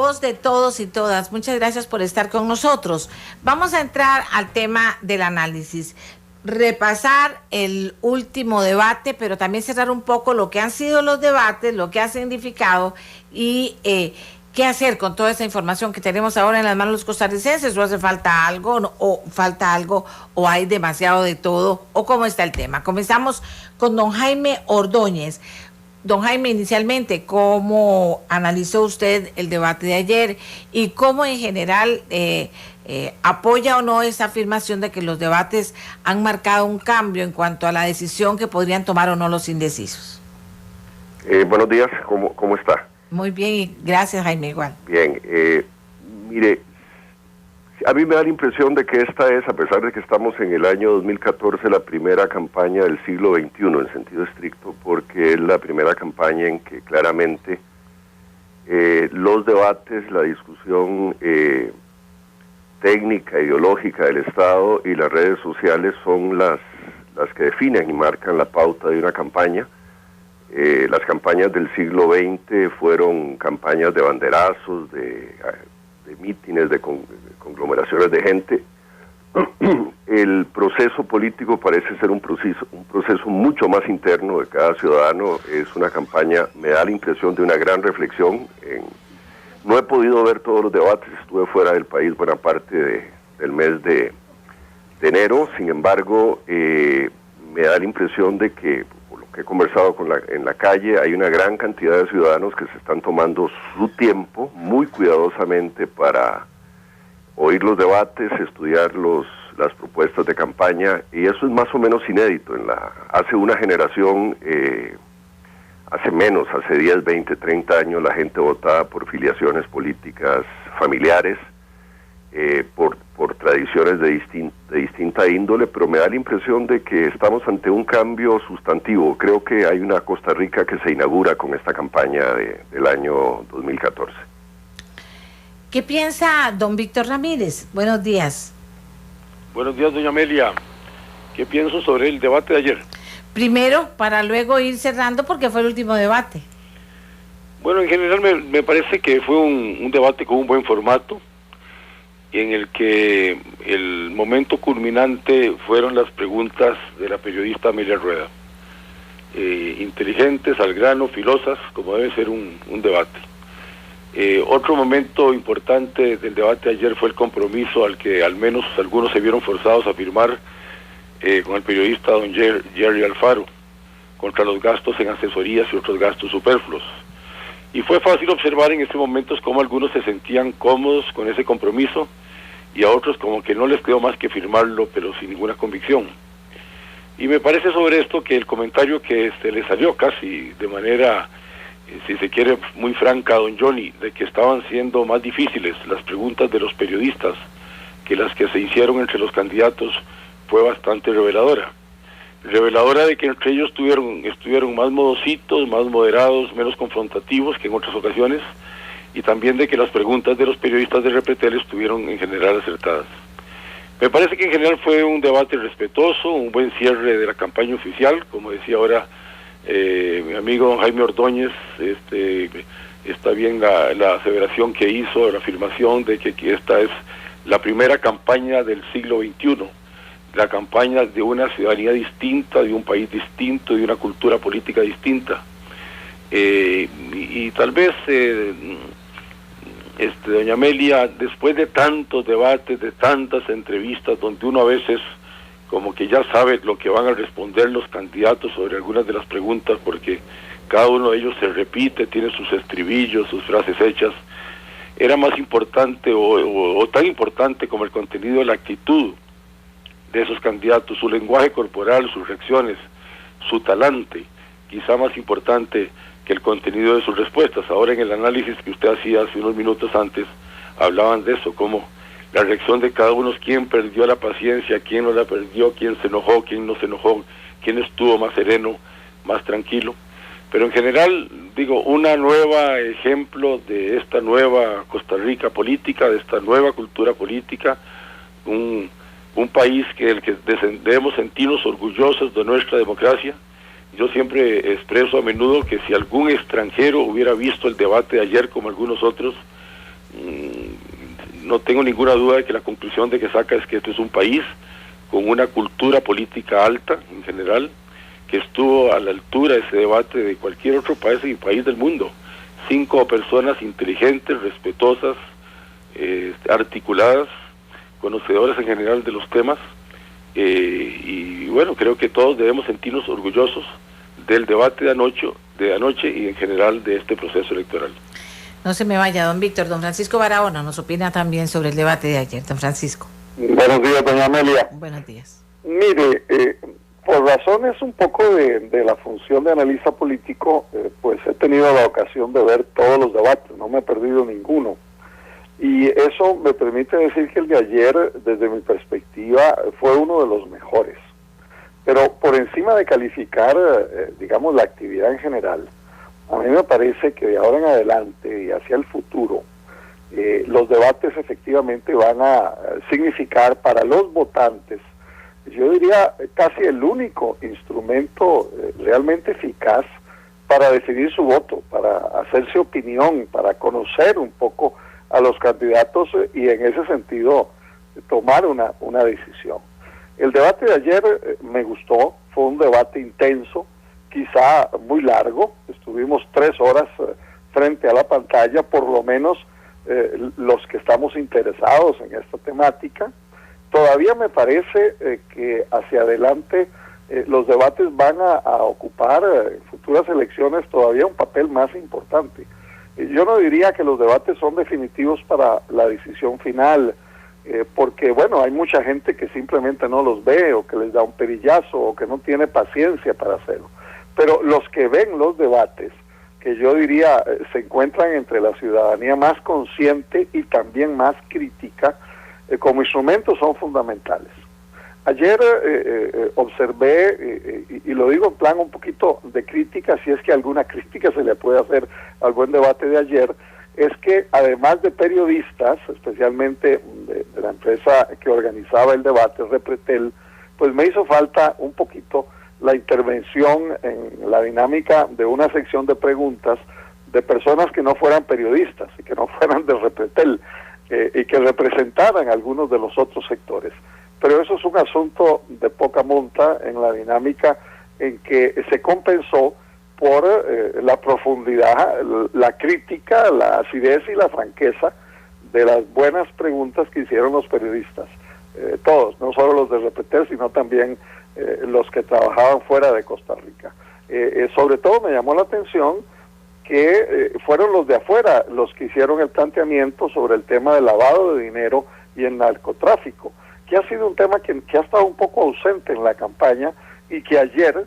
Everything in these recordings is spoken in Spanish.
voz de todos y todas. Muchas gracias por estar con nosotros. Vamos a entrar al tema del análisis. Repasar el último debate, pero también cerrar un poco lo que han sido los debates, lo que ha significado y qué hacer con toda esa información que tenemos ahora en las manos de los costarricenses. ¿O hace falta algo, o hay demasiado de todo, o cómo está el tema? Comenzamos con don Jaime Ordóñez. Don Jaime, inicialmente, ¿cómo analizó usted el debate de ayer y cómo en general apoya o no esa afirmación de que los debates han marcado un cambio en cuanto a la decisión que podrían tomar o no los indecisos? Buenos días, ¿cómo está? Muy bien, y gracias, Jaime, igual. Bien, mire, a mí me da la impresión de que esta es, a pesar de que estamos en el año 2014, la primera campaña del siglo XXI en sentido estricto, porque es la primera campaña en que claramente los debates, la discusión técnica, ideológica del Estado y las redes sociales son las que definen y marcan la pauta de una campaña. Las campañas del siglo XX fueron campañas de banderazos, de mítines, de conglomeraciones de gente. El proceso político parece ser un proceso mucho más interno de cada ciudadano. Es una campaña, me da la impresión de una gran reflexión. No he podido ver todos los debates, estuve fuera del país buena parte del mes de enero. Sin embargo, me da la impresión de que, por lo que he conversado en la calle, hay una gran cantidad de ciudadanos que se están tomando su tiempo muy cuidadosamente para oír los debates, estudiar las propuestas de campaña, y eso es más o menos inédito. Hace una generación, hace 10, 20, 30 años, la gente votaba por filiaciones políticas familiares, por tradiciones de distinta índole, pero me da la impresión de que estamos ante un cambio sustantivo. Creo que hay una Costa Rica que se inaugura con esta campaña del año 2014. ¿Qué piensa don Víctor Ramírez? Buenos días. Buenos días, doña Amelia. ¿Qué pienso sobre el debate de ayer? Primero, para luego ir cerrando, porque fue el último debate. Bueno, en general me parece que fue un debate con un buen formato, en el que el momento culminante fueron las preguntas de la periodista Amelia Rueda. Inteligentes, al grano, filosas, como debe ser un debate. Otro momento importante del debate de ayer fue el compromiso al que al menos algunos se vieron forzados a firmar con el periodista don Jerry Alfaro, contra los gastos en asesorías y otros gastos superfluos. Y fue fácil observar en ese momento cómo algunos se sentían cómodos con ese compromiso y a otros como que no les quedó más que firmarlo, pero sin ninguna convicción. Y me parece sobre esto que el comentario que se le salió casi de manera, si se quiere, muy franca a don Johnny, de que estaban siendo más difíciles las preguntas de los periodistas que las que se hicieron entre los candidatos, fue bastante reveladora. Reveladora de que entre ellos estuvieron más modositos, más moderados, menos confrontativos que en otras ocasiones, y también de que las preguntas de los periodistas de Repretel estuvieron en general acertadas. Me parece que en general fue un debate respetuoso, un buen cierre de la campaña oficial. Como decía ahora mi amigo don Jaime Ordóñez, está bien la aseveración que hizo, la afirmación de que esta es la primera campaña del siglo XXI, la campaña de una ciudadanía distinta, de un país distinto, de una cultura política distinta. Y tal vez, doña Amelia, después de tantos debates, de tantas entrevistas, donde uno a veces como que ya sabe lo que van a responder los candidatos sobre algunas de las preguntas, porque cada uno de ellos se repite, tiene sus estribillos, sus frases hechas, era más importante o tan importante como el contenido, la actitud de esos candidatos, su lenguaje corporal, sus reacciones, su talante, quizá más importante que el contenido de sus respuestas. Ahora en el análisis que usted hacía hace unos minutos antes, hablaban de eso, como la reacción de cada uno, quién perdió la paciencia, quién no la perdió, quién se enojó, quién no se enojó, quién estuvo más sereno, más tranquilo. Pero en general, digo, una nueva ejemplo de esta nueva Costa Rica política, de esta nueva cultura política, un país del que debemos sentirnos orgullosos de nuestra democracia. Yo siempre expreso a menudo que si algún extranjero hubiera visto el debate de ayer como algunos otros, No tengo ninguna duda de que la conclusión de que saca es que esto es un país con una cultura política alta en general, que estuvo a la altura de ese debate de cualquier otro país del mundo. 5 personas inteligentes, respetuosas, articuladas, conocedoras en general de los temas, y bueno, creo que todos debemos sentirnos orgullosos del debate de anoche y en general de este proceso electoral. No se me vaya, don Víctor. Don Francisco Barahona nos opina también sobre el debate de ayer. Don Francisco. Buenos días, doña Amelia. Buenos días. Mire, por razones un poco de la función de analista político, pues he tenido la ocasión de ver todos los debates, no me he perdido ninguno. Y eso me permite decir que el de ayer, desde mi perspectiva, fue uno de los mejores. Pero por encima de calificar, digamos, la actividad en general, a mí me parece que de ahora en adelante y hacia el futuro, los debates efectivamente van a significar para los votantes, yo diría casi el único instrumento realmente eficaz para decidir su voto, para hacerse opinión, para conocer un poco a los candidatos y en ese sentido tomar una decisión. El debate de ayer me gustó, fue un debate intenso, quizá muy largo, estuvimos 3 horas frente a la pantalla, por lo menos los que estamos interesados en esta temática. Todavía me parece que hacia adelante los debates van a ocupar en futuras elecciones todavía un papel más importante. Yo no diría que los debates son definitivos para la decisión final, porque bueno, hay mucha gente que simplemente no los ve o que les da un perillazo o que no tiene paciencia para hacerlo. Pero los que ven los debates, que yo diría se encuentran entre la ciudadanía más consciente y también más crítica, como instrumentos son fundamentales. Ayer observé, y lo digo en plan un poquito de crítica, si es que alguna crítica se le puede hacer al buen debate de ayer, es que además de periodistas, especialmente de la empresa que organizaba el debate, Repretel, pues me hizo falta un poquito la intervención en la dinámica de una sección de preguntas de personas que no fueran periodistas y que no fueran de Repretel y que representaran algunos de los otros sectores. Pero eso es un asunto de poca monta en la dinámica en que se compensó por la profundidad, la crítica, la acidez y la franqueza de las buenas preguntas que hicieron los periodistas. Todos, no solo los de Repretel, sino también los que trabajaban fuera de Costa Rica. Sobre todo me llamó la atención que fueron los de afuera los que hicieron el planteamiento sobre el tema del lavado de dinero y el narcotráfico, que ha sido un tema que ha estado un poco ausente en la campaña y que ayer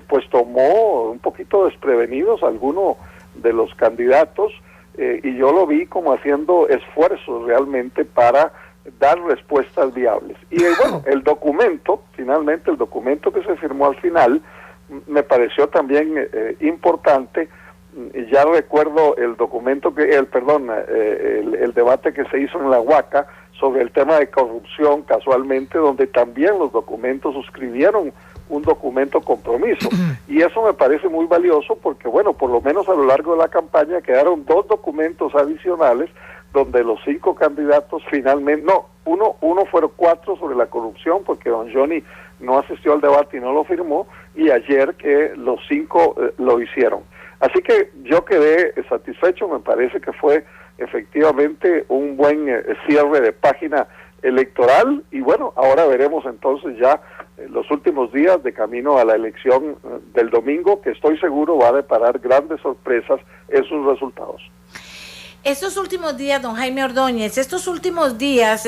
pues tomó un poquito desprevenidos algunos de los candidatos y yo lo vi como haciendo esfuerzos realmente para dar respuestas viables. Y bueno, el documento, finalmente el documento que se firmó al final, me pareció también importante. Ya recuerdo el documento el debate que se hizo en la Huaca sobre el tema de corrupción, casualmente, donde también los documentos suscribieron un documento compromiso. Y eso me parece muy valioso porque, bueno, por lo menos a lo largo de la campaña quedaron 2 documentos adicionales donde los 5 candidatos finalmente, uno fueron 4 sobre la corrupción porque don Johnny no asistió al debate y no lo firmó, y ayer que los 5 lo hicieron. Así que yo quedé satisfecho, me parece que fue efectivamente un buen cierre de página electoral, y bueno, ahora veremos entonces ya los últimos días de camino a la elección del domingo, que estoy seguro va a deparar grandes sorpresas en sus resultados. Estos últimos días, don Jaime Ordóñez, estos últimos días,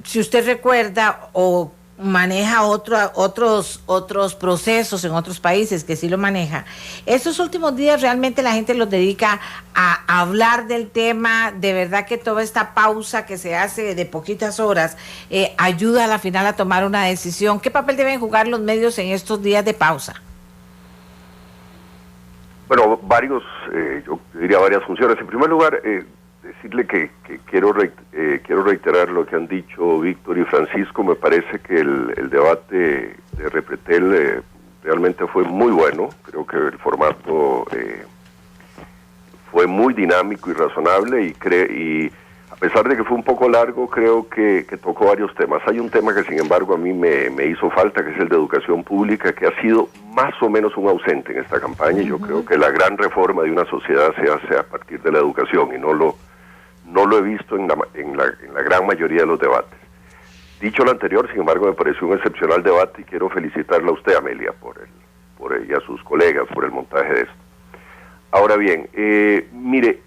si usted recuerda o maneja otros procesos en otros países que sí lo maneja, estos últimos días realmente la gente los dedica a hablar del tema. De verdad que toda esta pausa que se hace de poquitas horas ayuda a la final a tomar una decisión. ¿Qué papel deben jugar los medios en estos días de pausa? Bueno, yo diría varias funciones. En primer lugar, decirle que quiero reiterar lo que han dicho Víctor y Francisco. Me parece que el debate de Repretel realmente fue muy bueno. Creo que el formato fue muy dinámico y razonable y a pesar de que fue un poco largo, creo que tocó varios temas. Hay un tema que sin embargo a mí me hizo falta, que es el de educación pública, que ha sido más o menos un ausente en esta campaña. Yo creo que la gran reforma de una sociedad se hace a partir de la educación y no lo he visto en la gran mayoría de los debates. Dicho lo anterior, sin embargo, me pareció un excepcional debate y quiero felicitarla a usted, Amelia, y a sus colegas por el montaje de esto. Ahora bien, mire,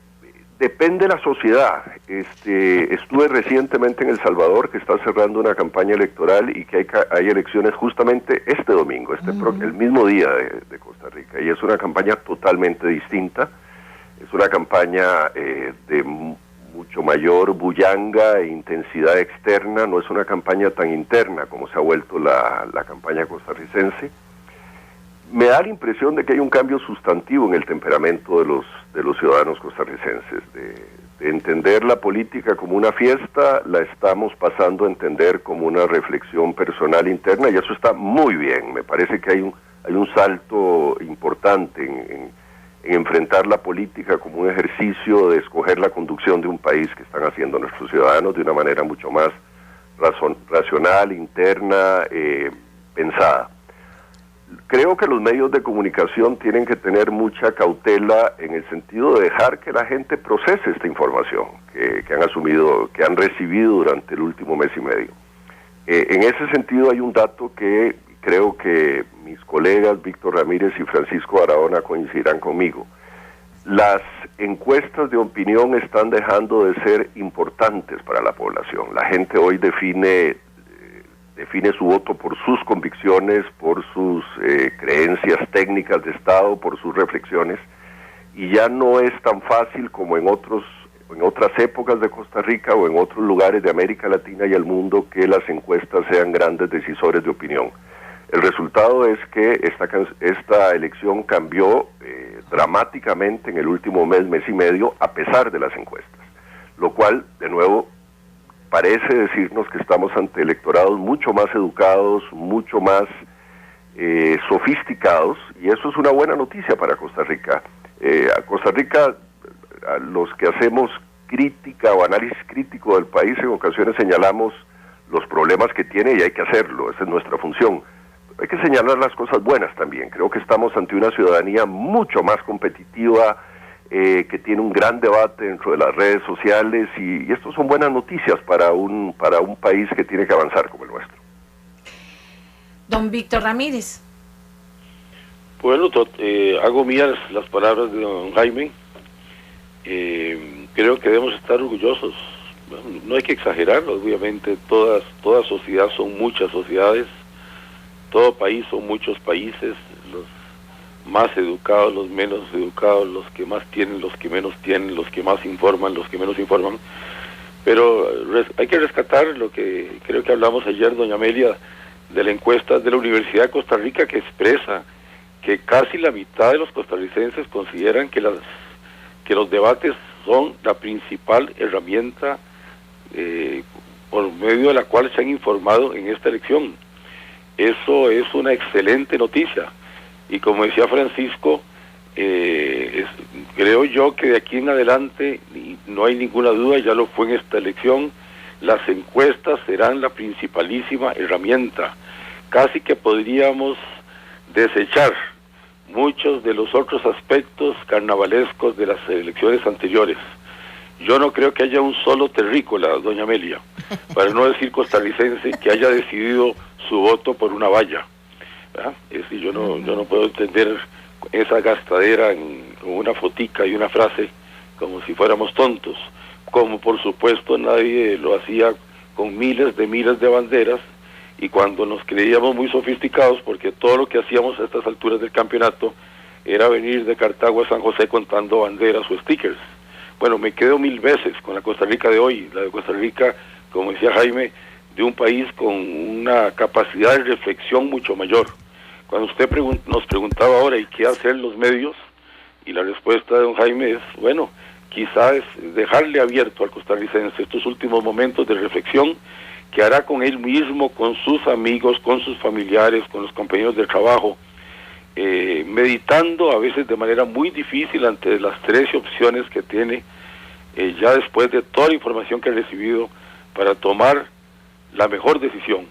depende de la sociedad. Estuve recientemente en El Salvador, que está cerrando una campaña electoral y que hay elecciones justamente este domingo, el mismo día de Costa Rica, y es una campaña totalmente distinta. Es una campaña de mucho mayor bullanga e intensidad externa, no es una campaña tan interna como se ha vuelto la campaña costarricense. Me da la impresión de que hay un cambio sustantivo en el temperamento de los ciudadanos costarricenses, de entender la política como una fiesta, la estamos pasando a entender como una reflexión personal interna, y eso está muy bien. Me parece que hay un salto importante en enfrentar la política como un ejercicio de escoger la conducción de un país, que están haciendo nuestros ciudadanos de una manera mucho más racional, interna, pensada. Creo que los medios de comunicación tienen que tener mucha cautela en el sentido de dejar que la gente procese esta información que han recibido durante el último mes y medio. En ese sentido hay un dato que creo que mis colegas Víctor Ramírez y Francisco Barahona coincidirán conmigo. Las encuestas de opinión están dejando de ser importantes para la población. La gente hoy define su voto por sus convicciones, por sus creencias técnicas de Estado, por sus reflexiones, y ya no es tan fácil como en otras épocas de Costa Rica o en otros lugares de América Latina y el mundo que las encuestas sean grandes decisores de opinión. El resultado es que esta elección cambió dramáticamente en el último mes y medio, a pesar de las encuestas, lo cual, de nuevo, parece decirnos que estamos ante electorados mucho más educados, mucho más sofisticados, y eso es una buena noticia para Costa Rica. A Costa Rica, a los que hacemos crítica o análisis crítico del país, en ocasiones señalamos los problemas que tiene y hay que hacerlo, esa es nuestra función. Hay que señalar las cosas buenas también. Creo que estamos ante una ciudadanía mucho más competitiva, que tiene un gran debate dentro de las redes sociales, y esto son buenas noticias para un país que tiene que avanzar como el nuestro. Don Víctor Ramírez. Bueno, hago mías las palabras de don Jaime. Creo que debemos estar orgullosos. Bueno, no hay que exagerar, obviamente toda sociedad son muchas sociedades, todo país son muchos países, los más educados, los menos educados, los que más tienen, los que menos tienen, los que más informan, los que menos informan, pero hay que rescatar lo que creo que hablamos ayer, doña Amelia, de la encuesta de la Universidad de Costa Rica, que expresa que casi la mitad de los costarricenses consideran que los debates son la principal herramienta por medio de la cual se han informado en esta elección. Eso es una excelente noticia. Y como decía Francisco, creo yo que de aquí en adelante, no hay ninguna duda, ya lo fue en esta elección, las encuestas serán la principalísima herramienta. Casi que podríamos desechar muchos de los otros aspectos carnavalescos de las elecciones anteriores. Yo no creo que haya un solo terrícola, doña Amelia, para no decir costarricense, que haya decidido su voto por una valla. Yo no puedo entender esa gastadera con una fotica y una frase como si fuéramos tontos, como por supuesto nadie lo hacía con miles de banderas, y cuando nos creíamos muy sofisticados, porque todo lo que hacíamos a estas alturas del campeonato era venir de Cartago a San José contando banderas o stickers. Bueno, me quedo 1000 veces con la Costa Rica de hoy, la de Costa Rica, como decía Jaime, de un país con una capacidad de reflexión mucho mayor. Cuando usted nos preguntaba ahora, ¿y qué hacer los medios? Y la respuesta de don Jaime es, bueno, quizás dejarle abierto al costarricense estos últimos momentos de reflexión, que hará con él mismo, con sus amigos, con sus familiares, con los compañeros de trabajo, meditando a veces de manera muy difícil ante las 13 opciones que tiene, ya después de toda la información que ha recibido, para tomar la mejor decisión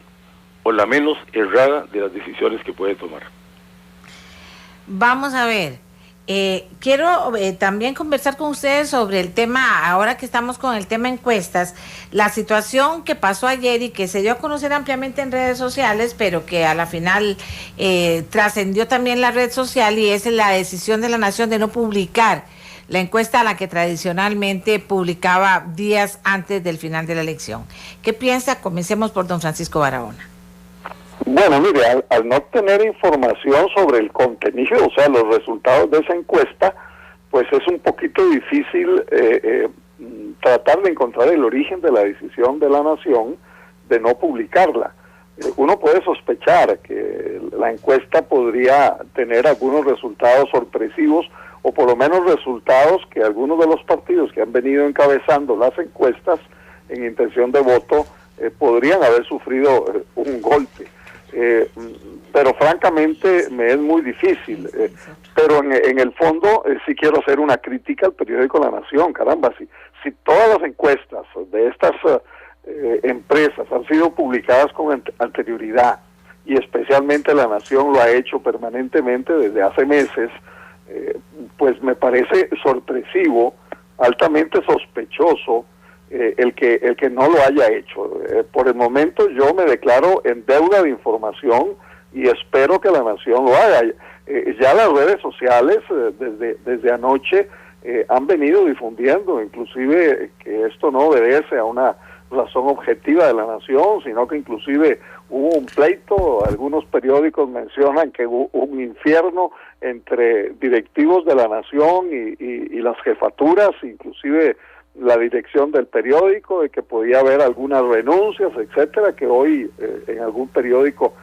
o la menos errada de las decisiones que puede tomar. Vamos a ver, quiero también conversar con ustedes sobre el tema, ahora que estamos con el tema encuestas, la situación que pasó ayer y que se dio a conocer ampliamente en redes sociales, pero que a la final trascendió también la red social, y es la decisión de la Nación de no publicar la encuesta a la que tradicionalmente publicaba días antes del final de la elección. ¿Qué piensa? Comencemos por don Francisco Barahona. Bueno, mire, al no tener información sobre el contenido, o sea, los resultados de esa encuesta, pues es un poquito difícil tratar de encontrar el origen de la decisión de la Nación de no publicarla. Uno puede sospechar que la encuesta podría tener algunos resultados sorpresivos, o por lo menos resultados que algunos de los partidos que han venido encabezando las encuestas en intención de voto podrían haber sufrido un golpe. Pero francamente me es muy difícil, pero en el fondo sí quiero hacer una crítica al periódico La Nación. Caramba, si todas las encuestas de estas empresas han sido publicadas con anterioridad, y especialmente La Nación lo ha hecho permanentemente desde hace meses, pues me parece sorpresivo, altamente sospechoso, el que no lo haya hecho. Por el momento yo me declaro en deuda de información y espero que La Nación lo haga. Ya las redes sociales desde anoche han venido difundiendo, inclusive, que esto no obedece a una razón objetiva de La Nación, sino que inclusive hubo un pleito. Algunos periódicos mencionan que hubo un infierno entre directivos de La Nación y las jefaturas, inclusive la dirección del periódico, de que podía haber algunas renuncias, etcétera, que hoy en algún periódico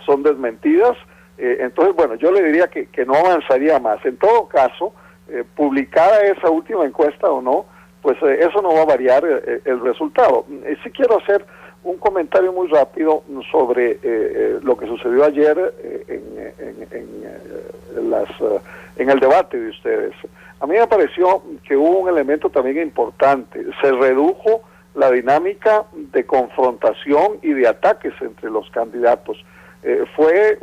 son desmentidas. Entonces, bueno, yo le diría que no avanzaría más. En todo caso, publicada esa última encuesta o no, pues eso no va a variar el resultado. Sí quiero hacer un comentario muy rápido sobre lo que sucedió ayer en el debate de ustedes. A mí me pareció que hubo un elemento también importante. Se redujo la dinámica de confrontación y de ataques entre los candidatos. Fue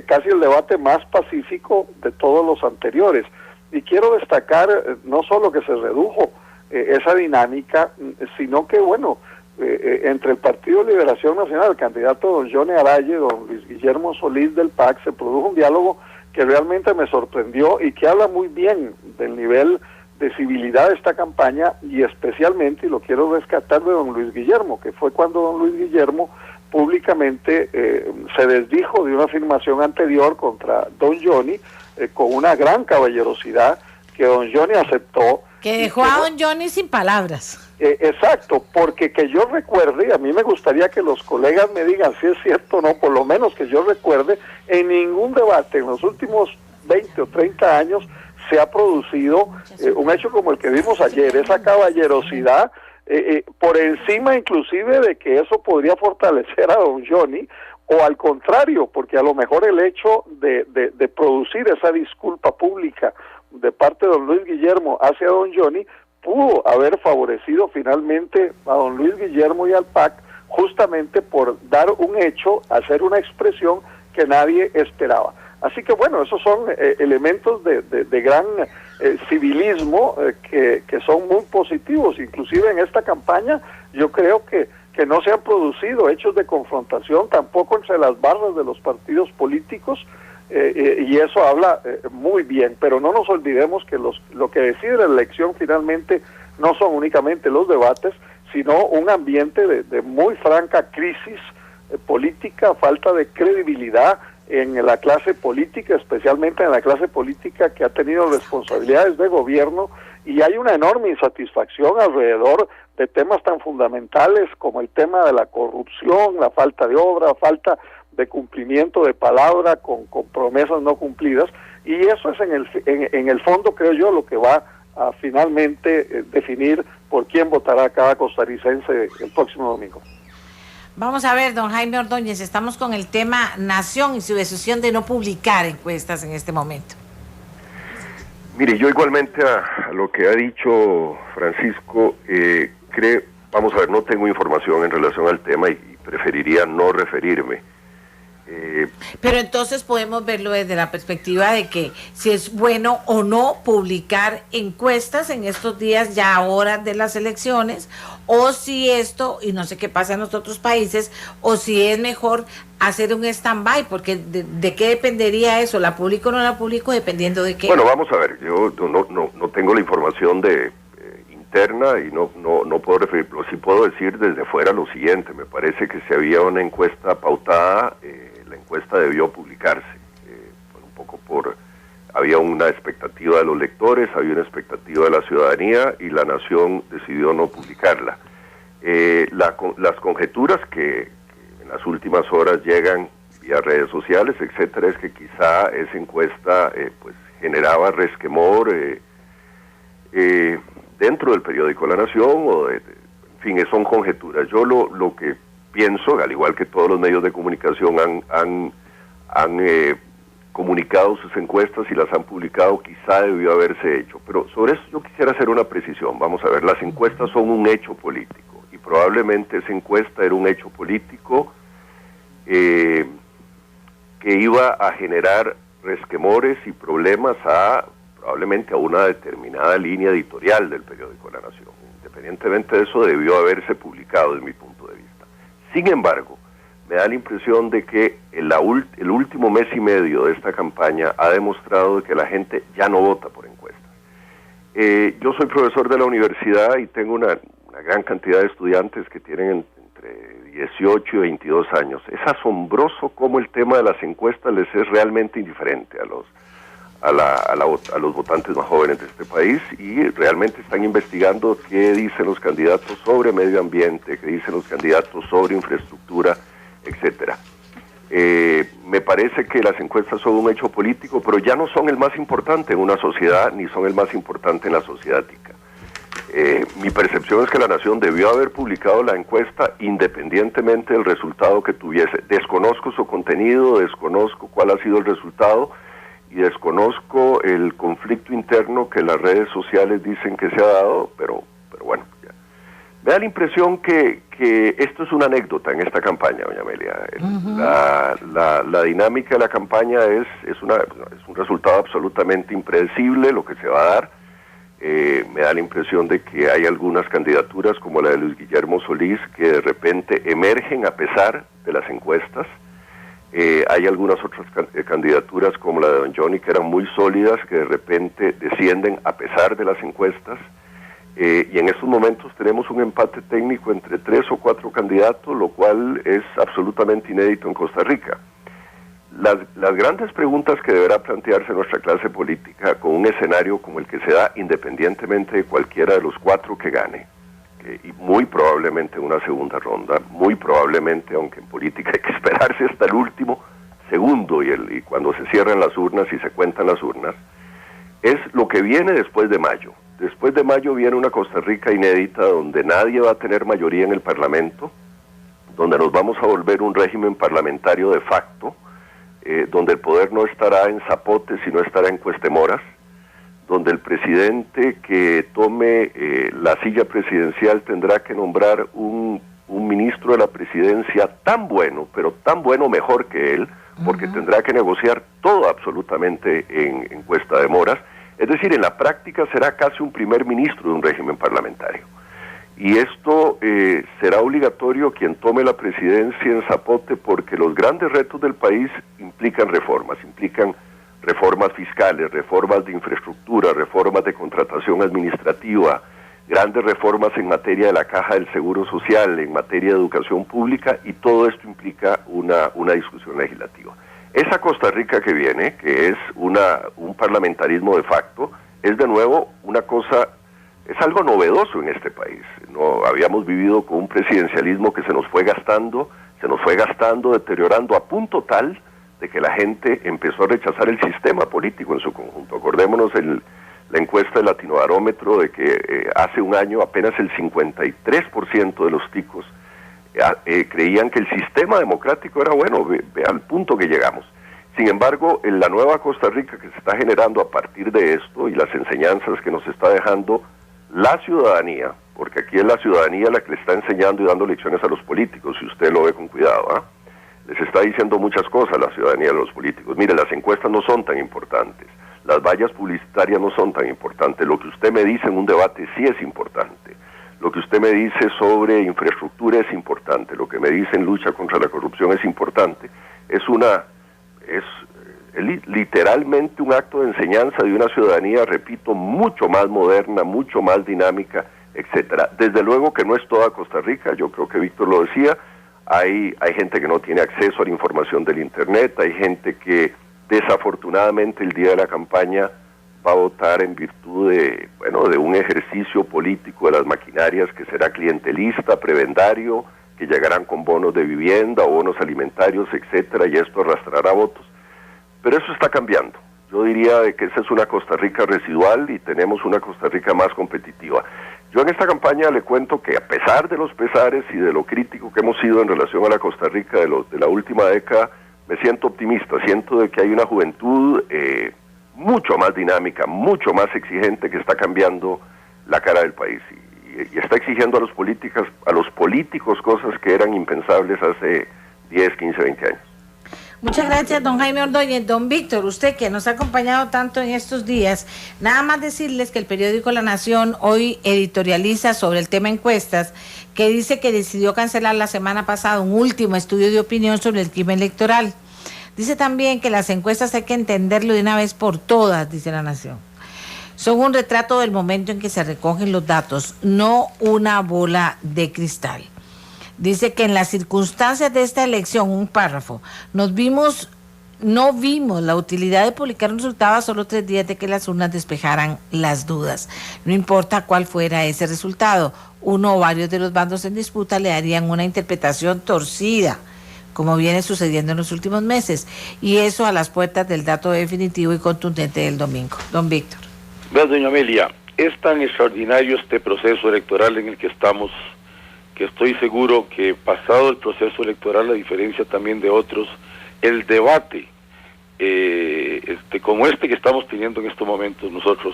casi el debate más pacífico de todos los anteriores. Y quiero destacar no solo que se redujo esa dinámica, sino que, bueno, entre el Partido de Liberación Nacional, el candidato don Johnny Araye, don Luis Guillermo Solís del PAC, se produjo un diálogo que realmente me sorprendió y que habla muy bien del nivel de civilidad de esta campaña, y especialmente, y lo quiero rescatar, de don Luis Guillermo, que fue cuando don Luis Guillermo públicamente se desdijo de una afirmación anterior contra don Johnny, con una gran caballerosidad, que don Johnny aceptó. Que dejó a don Johnny sin palabras. Exacto, porque que yo recuerde, y a mí me gustaría que los colegas me digan si es cierto o no, por lo menos que yo recuerde, en ningún debate en los últimos 20 o 30 años se ha producido un hecho como el que vimos ayer, esa caballerosidad, por encima inclusive de que eso podría fortalecer a don Johnny, o al contrario, porque a lo mejor el hecho de producir esa disculpa pública de parte de don Luis Guillermo hacia don Johnny pudo haber favorecido finalmente a don Luis Guillermo y al PAC, justamente por dar un hecho, hacer una expresión que nadie esperaba. Así que bueno, esos son elementos de gran civilismo que son muy positivos. Inclusive en esta campaña yo creo que no se han producido hechos de confrontación tampoco entre las barras de los partidos políticos, y eso habla muy bien. Pero no nos olvidemos que lo que decide la elección finalmente no son únicamente los debates, sino un ambiente de muy franca crisis política, falta de credibilidad en la clase política, especialmente en la clase política que ha tenido responsabilidades de gobierno, y hay una enorme insatisfacción alrededor de temas tan fundamentales como el tema de la corrupción, la falta de obra, falta de cumplimiento de palabra con promesas no cumplidas, y eso es en el fondo, creo yo, lo que va a finalmente definir por quién votará cada costarricense el próximo domingo. Vamos a ver, don Jaime Ordóñez, estamos con el tema Nación y su decisión de no publicar encuestas en este momento. Mire, yo igualmente a lo que ha dicho Francisco, vamos a ver, no tengo información en relación al tema y preferiría no referirme. Pero entonces podemos verlo desde la perspectiva de que si es bueno o no publicar encuestas en estos días ya horas de las elecciones, o si esto, y no sé qué pasa en los otros países, o si es mejor hacer un stand-by, porque de qué dependería eso, ¿la publico o no la publico? Dependiendo de qué. Bueno, vamos a ver, yo no tengo la información interna y no puedo referirlo. Sí puedo decir desde fuera lo siguiente: me parece que si había una encuesta pautada, la encuesta debió publicarse, había una expectativa de los lectores, había una expectativa de la ciudadanía y la Nación decidió no publicarla. Las conjeturas que en las últimas horas llegan vía redes sociales, etcétera, es que quizá esa encuesta pues generaba resquemor dentro del periódico La Nación, en fin, son conjeturas. Yo lo que pienso, al igual que todos los medios de comunicación han comunicado sus encuestas y las han publicado, quizá debió haberse hecho. Pero sobre eso yo quisiera hacer una precisión. Vamos a ver, las encuestas son un hecho político y probablemente esa encuesta era un hecho político que iba a generar resquemores y problemas probablemente a una determinada línea editorial del periódico La Nación. Independientemente de eso, debió haberse publicado desde mi punto de vista. Sin embargo, me da la impresión de que el último mes y medio de esta campaña ha demostrado que la gente ya no vota por encuestas. Yo soy profesor de la universidad y tengo una gran cantidad de estudiantes que tienen entre 18 y 22 años. Es asombroso cómo el tema de las encuestas les es realmente indiferente a los votantes más jóvenes de este país, y realmente están investigando qué dicen los candidatos sobre medio ambiente, qué dicen los candidatos sobre infraestructura, etcétera. Me parece que las encuestas son un hecho político, pero ya no son el más importante en una sociedad, ni son el más importante en la sociedad tica. Mi percepción es que La Nación debió haber publicado la encuesta independientemente del resultado que tuviese. Desconozco su contenido, desconozco cuál ha sido el resultado y desconozco el conflicto interno que las redes sociales dicen que se ha dado, pero bueno, ya. Me da la impresión que esto es una anécdota en esta campaña, doña Amelia. La dinámica de la campaña es un resultado absolutamente impredecible lo que se va a dar. Me da la impresión de que hay algunas candidaturas como la de Luis Guillermo Solís que de repente emergen a pesar de las encuestas. Hay algunas otras candidaturas como la de don Johnny que eran muy sólidas que de repente descienden a pesar de las encuestas. Y en estos momentos tenemos un empate técnico entre 3 o 4 candidatos, lo cual es absolutamente inédito en Costa Rica. Las grandes preguntas que deberá plantearse nuestra clase política con un escenario como el que se da, independientemente de cualquiera de los 4 que gane, y muy probablemente una segunda ronda, muy probablemente, aunque en política hay que esperarse hasta el último segundo y cuando se cierran las urnas y se cuentan las urnas, es lo que viene después de mayo. Después de mayo viene una Costa Rica inédita donde nadie va a tener mayoría en el Parlamento, donde nos vamos a volver un régimen parlamentario de facto, donde el poder no estará en zapotes sino estará en cuestemoras, donde el presidente que tome la silla presidencial tendrá que nombrar un ministro de la presidencia tan bueno, pero tan bueno mejor que él, porque tendrá que negociar todo absolutamente en cuesta de moras. Es decir, en la práctica será casi un primer ministro de un régimen parlamentario. Y esto será obligatorio quien tome la presidencia en zapote, porque los grandes retos del país implican reformas fiscales, reformas de infraestructura, reformas de contratación administrativa, grandes reformas en materia de la caja del Seguro Social, en materia de educación pública, y todo esto implica una discusión legislativa. Esa Costa Rica que viene, que es un parlamentarismo de facto, es de nuevo una cosa, es algo novedoso en este país. No habíamos vivido con un presidencialismo que se nos fue gastando, deteriorando a punto tal de que la gente empezó a rechazar el sistema político en su conjunto. Acordémonos la encuesta del Latinobarómetro de que hace un año apenas el 53% de los ticos creían que el sistema democrático era bueno, ve al punto que llegamos. Sin embargo, en la nueva Costa Rica que se está generando a partir de esto y las enseñanzas que nos está dejando la ciudadanía, porque aquí es la ciudadanía la que le está enseñando y dando lecciones a los políticos, si usted lo ve con cuidado, les está diciendo muchas cosas a la ciudadanía a los políticos. Mire, las encuestas no son tan importantes, las vallas publicitarias no son tan importantes, lo que usted me dice en un debate sí es importante, lo que usted me dice sobre infraestructura es importante, lo que me dice en lucha contra la corrupción es importante. Es literalmente un acto de enseñanza de una ciudadanía, repito, mucho más moderna, mucho más dinámica, etcétera. Desde luego que no es toda Costa Rica, yo creo que Víctor lo decía, hay gente que no tiene acceso a la información del internet, hay gente que desafortunadamente el día de la campaña va a votar en virtud de un ejercicio político de las maquinarias que será clientelista, prebendario, que llegarán con bonos de vivienda o bonos alimentarios, etcétera, y esto arrastrará votos. Pero eso está cambiando. Yo diría de que esa es una Costa Rica residual y tenemos una Costa Rica más competitiva. Yo en esta campaña le cuento que a pesar de los pesares y de lo crítico que hemos sido en relación a la Costa Rica de la última década, me siento optimista, siento de que hay una juventud mucho más dinámica, mucho más exigente, que está cambiando la cara del país y está exigiendo a los políticos cosas que eran impensables hace 10, 15, 20 años. Muchas gracias, don Jaime Ordóñez. Don Víctor, usted que nos ha acompañado tanto en estos días, nada más decirles que el periódico La Nación hoy editorializa sobre el tema encuestas, que dice que decidió cancelar la semana pasada un último estudio de opinión sobre el clima electoral. Dice también que las encuestas hay que entenderlo de una vez por todas, dice La Nación. Son un retrato del momento en que se recogen los datos, no una bola de cristal. Dice que en las circunstancias de esta elección, un párrafo, no vimos la utilidad de publicar un resultado a solo 3 días de que las urnas despejaran las dudas. No importa cuál fuera ese resultado, uno o varios de los bandos en disputa le darían una interpretación torcida, como viene sucediendo en los últimos meses, y eso a las puertas del dato definitivo y contundente del domingo. Don Víctor. Vea, doña Amelia, es tan extraordinario este proceso electoral en el que estamos, que estoy seguro que pasado el proceso electoral, a diferencia también de otros, el debate como este que estamos teniendo en estos momentos nosotros,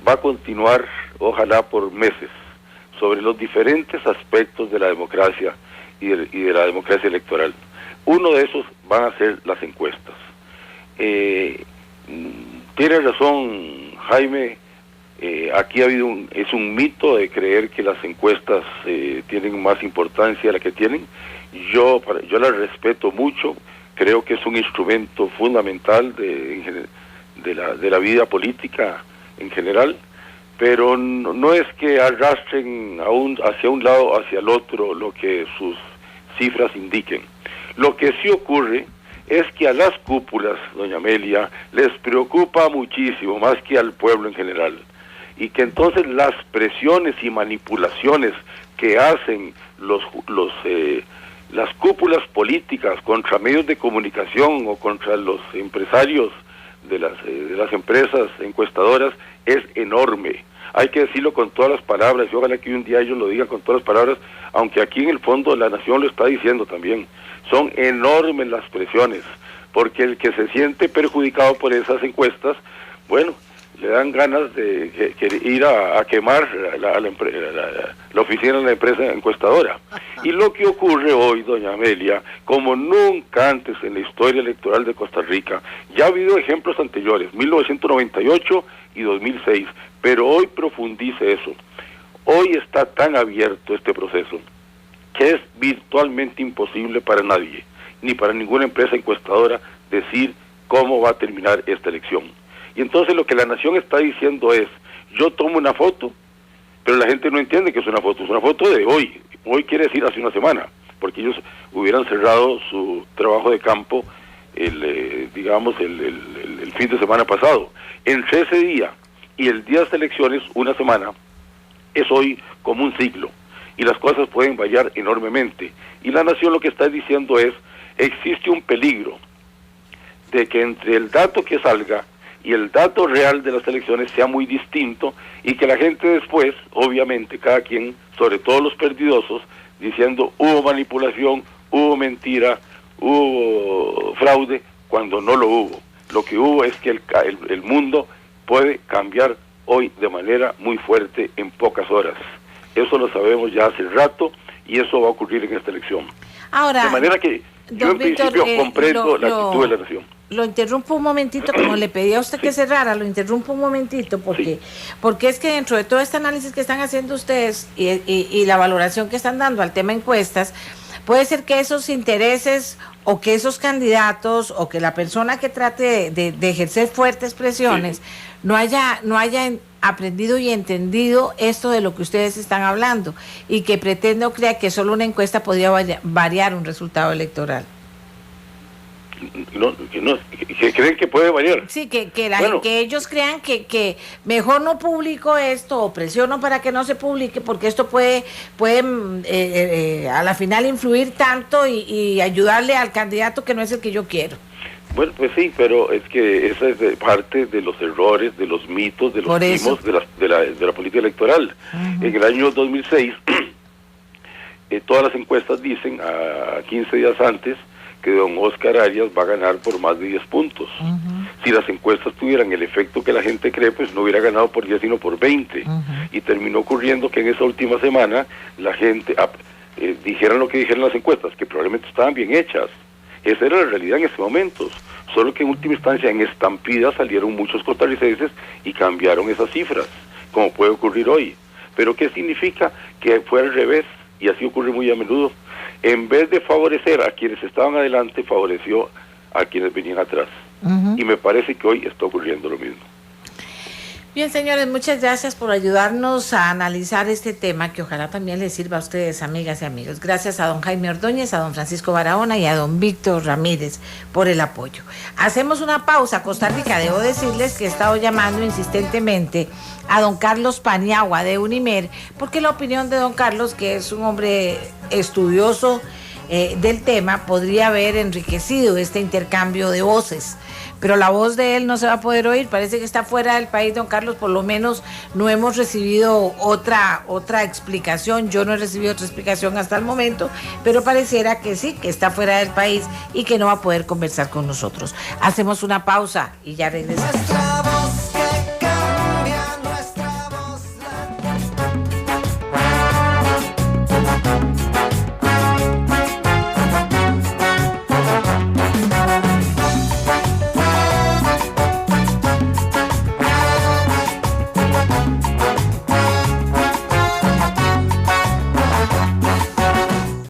va a continuar, ojalá por meses, sobre los diferentes aspectos de la democracia y de la democracia electoral. Uno de esos van a ser las encuestas. Tiene razón Jaime, aquí es un mito de creer que las encuestas tienen más importancia de la que tienen. Yo las respeto mucho, creo que es un instrumento fundamental de la vida política en general, pero no es que arrastren hacia un lado o hacia el otro lo que sus cifras indiquen. Lo que sí ocurre es que a las cúpulas, doña Amelia, les preocupa muchísimo, más que al pueblo en general, y que entonces las presiones y manipulaciones que hacen las cúpulas políticas contra medios de comunicación o contra los empresarios de las empresas encuestadoras es enorme. Hay que decirlo con todas las palabras, y ojalá que un día ellos lo digan con todas las palabras, aunque aquí en el fondo La Nación lo está diciendo también. Son enormes las presiones, porque el que se siente perjudicado por esas encuestas, bueno, le dan ganas de ir a quemar la oficina de la empresa encuestadora. Y lo que ocurre hoy, doña Amelia, como nunca antes en la historia electoral de Costa Rica, ya ha habido ejemplos anteriores, 1998 y 2006, pero hoy profundice eso. Hoy está tan abierto este proceso que es virtualmente imposible para nadie, ni para ninguna empresa encuestadora, decir cómo va a terminar esta elección. Y entonces lo que La Nación está diciendo es, yo tomo una foto, pero la gente no entiende que es una foto de hoy. Hoy quiere decir hace una semana, porque ellos hubieran cerrado su trabajo de campo el fin de semana pasado. Entre ese día y el día de las elecciones, una semana, es hoy como un siglo, y las cosas pueden variar enormemente. Y La Nación lo que está diciendo es, existe un peligro de que entre el dato que salga y el dato real de las elecciones sea muy distinto, y que la gente después, obviamente, cada quien, sobre todo los perdidosos, diciendo hubo manipulación, hubo mentira, hubo fraude, cuando no lo hubo. Lo que hubo es que el mundo puede cambiar hoy de manera muy fuerte en pocas horas. Eso lo sabemos ya hace rato y eso va a ocurrir en esta elección. Ahora, de manera que yo en Víctor, principio comprendo la actitud de la nación. Lo interrumpo un momentito, como le pedí a usted que cerrara, lo interrumpo un momentito, porque es que dentro de todo este análisis que están haciendo ustedes y la valoración que están dando al tema encuestas, puede ser que esos intereses o que esos candidatos o que la persona que trate de ejercer fuertes presiones no haya aprendido y entendido esto de lo que ustedes están hablando y que pretende o crea que solo una encuesta podría variar un resultado electoral. Que creen que puede variar. Sí, que ellos crean que mejor no publico esto o presiono para que no se publique porque esto puede a la final influir tanto y ayudarle al candidato que no es el que yo quiero. Bueno, pues sí, pero es que esa es parte de los errores, de los mitos, de los timos de la política electoral. Uh-huh. En el año 2006, todas las encuestas dicen a 15 días antes que don Oscar Arias va a ganar por más de 10 puntos. Uh-huh. Si las encuestas tuvieran el efecto que la gente cree, pues no hubiera ganado por 10 sino por 20. Uh-huh. Y terminó ocurriendo que en esa última semana la gente dijeran lo que dijeron las encuestas, que probablemente estaban bien hechas. Esa era la realidad en ese momento, solo que en última instancia en estampida salieron muchos costarricenses y cambiaron esas cifras, como puede ocurrir hoy. Pero ¿qué significa? Que fue al revés, y así ocurre muy a menudo. En vez de favorecer a quienes estaban adelante, favoreció a quienes venían atrás. Uh-huh. Y me parece que hoy está ocurriendo lo mismo. Bien, señores, muchas gracias por ayudarnos a analizar este tema que ojalá también les sirva a ustedes, amigas y amigos. Gracias a don Jaime Ordóñez, a don Francisco Barahona y a don Víctor Ramírez por el apoyo. Hacemos una pausa. Costa Rica, debo decirles que he estado llamando insistentemente a don Carlos Paniagua de Unimer, porque la opinión de don Carlos, que es un hombre estudioso del tema, podría haber enriquecido este intercambio de voces. Pero la voz de él no se va a poder oír, parece que está fuera del país, don Carlos, por lo menos no hemos recibido otra explicación, yo no he recibido otra explicación hasta el momento, pero pareciera que sí, que está fuera del país y que no va a poder conversar con nosotros. Hacemos una pausa y ya regresamos.